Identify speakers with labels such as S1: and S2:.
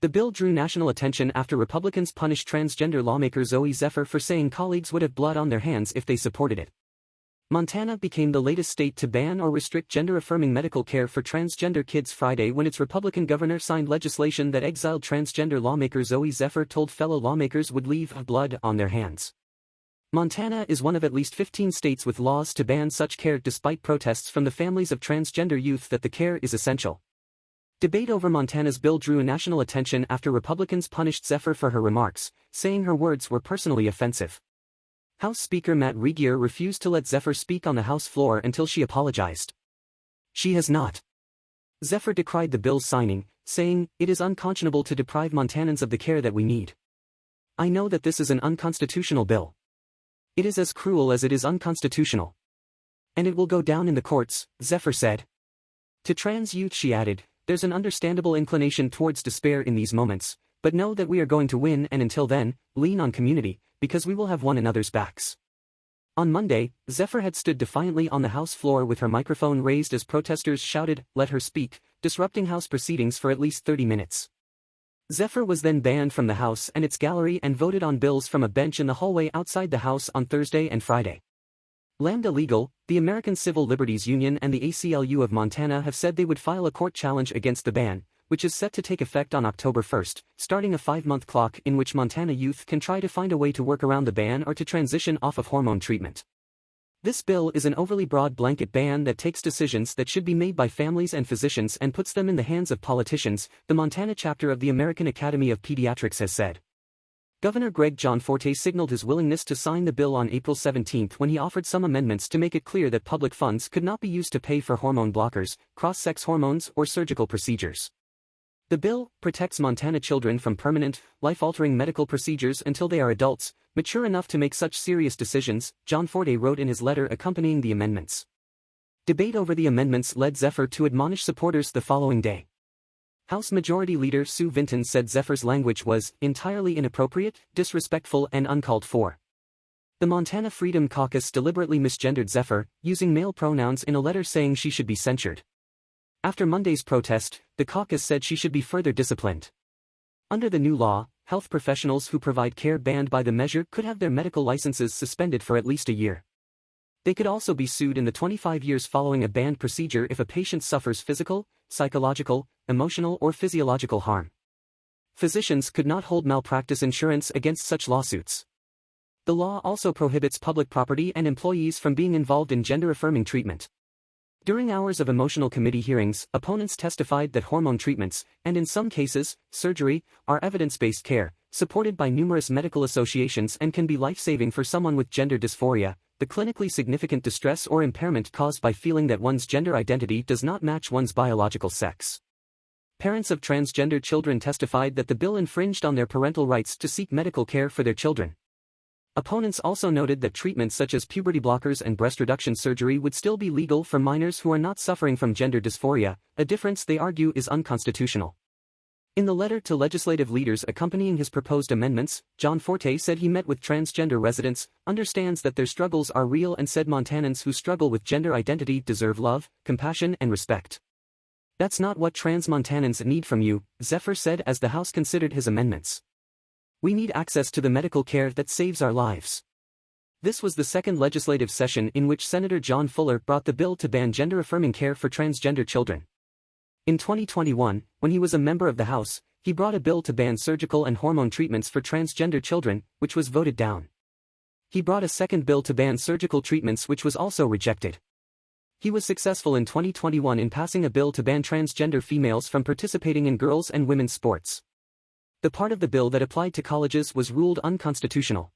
S1: The bill drew national attention after Republicans punished transgender lawmaker Zooey Zephyr for saying colleagues would have blood on their hands if they supported it. Montana became the latest state to ban or restrict gender-affirming medical care for transgender kids Friday when its Republican governor signed legislation that exiled transgender lawmaker Zooey Zephyr told fellow lawmakers would leave blood on their hands. Montana is one of at least 15 states with laws to ban such care despite protests from the families of transgender youth that the care is essential. Debate over Montana's bill drew national attention after Republicans punished Zephyr for her remarks, saying her words were personally offensive. House Speaker Matt Regier refused to let Zephyr speak on the House floor until she apologized. She has not. Zephyr decried the bill's signing, saying, "It is unconscionable to deprive Montanans of the care that we need. I know that this is an unconstitutional bill. It is as cruel as it is unconstitutional. And it will go down in the courts," Zephyr said. To trans youth she added, "There's an understandable inclination towards despair in these moments, but know that we are going to win, and until then, lean on community, because we will have one another's backs." On Monday, Zephyr had stood defiantly on the House floor with her microphone raised as protesters shouted, "Let her speak," disrupting House proceedings for at least 30 minutes. Zephyr was then banned from the House and its gallery and voted on bills from a bench in the hallway outside the House on Thursday and Friday. Lambda Legal, the American Civil Liberties Union and the ACLU of Montana have said they would file a court challenge against the ban, which is set to take effect on October 1, starting a 5-month clock in which Montana youth can try to find a way to work around the ban or to transition off of hormone treatment. This bill is an overly broad blanket ban that takes decisions that should be made by families and physicians and puts them in the hands of politicians, the Montana chapter of the American Academy of Pediatrics has said. Governor Greg Gianforte signaled his willingness to sign the bill on April 17 when he offered some amendments to make it clear that public funds could not be used to pay for hormone blockers, cross-sex hormones, or surgical procedures. The bill protects Montana children from permanent, life-altering medical procedures until they are adults, mature enough to make such serious decisions, Gianforte wrote in his letter accompanying the amendments. Debate over the amendments led Zephyr to admonish supporters the following day. House Majority Leader Sue Vinton said Zephyr's language was entirely inappropriate, disrespectful, and uncalled for. The Montana Freedom Caucus deliberately misgendered Zephyr, using male pronouns in a letter saying she should be censured. After Monday's protest, the caucus said she should be further disciplined. Under the new law, health professionals who provide care banned by the measure could have their medical licenses suspended for at least a year. They could also be sued in the 25 years following a banned procedure if a patient suffers physical, psychological, emotional, or physiological harm. Physicians could not hold malpractice insurance against such lawsuits. The law also prohibits public property and employees from being involved in gender-affirming treatment. During hours of emotional committee hearings, opponents testified that hormone treatments, and in some cases, surgery, are evidence-based care, supported by numerous medical associations and can be life-saving for someone with gender dysphoria, the clinically significant distress or impairment caused by feeling that one's gender identity does not match one's biological sex. Parents of transgender children testified that the bill infringed on their parental rights to seek medical care for their children. Opponents also noted that treatments such as puberty blockers and breast reduction surgery would still be legal for minors who are not suffering from gender dysphoria, a difference they argue is unconstitutional. In the letter to legislative leaders accompanying his proposed amendments, Gianforte said he met with transgender residents, understands that their struggles are real, and said Montanans who struggle with gender identity deserve love, compassion, and respect. "That's not what trans Montanans need from you," Zephyr said as the House considered his amendments. "We need access to the medical care that saves our lives." This was the second legislative session in which Senator John Fuller brought the bill to ban gender-affirming care for transgender children. In 2021, when he was a member of the House, he brought a bill to ban surgical and hormone treatments for transgender children, which was voted down. He brought a second bill to ban surgical treatments, which was also rejected. He was successful in 2021 in passing a bill to ban transgender females from participating in girls' and women's sports. The part of the bill that applied to colleges was ruled unconstitutional.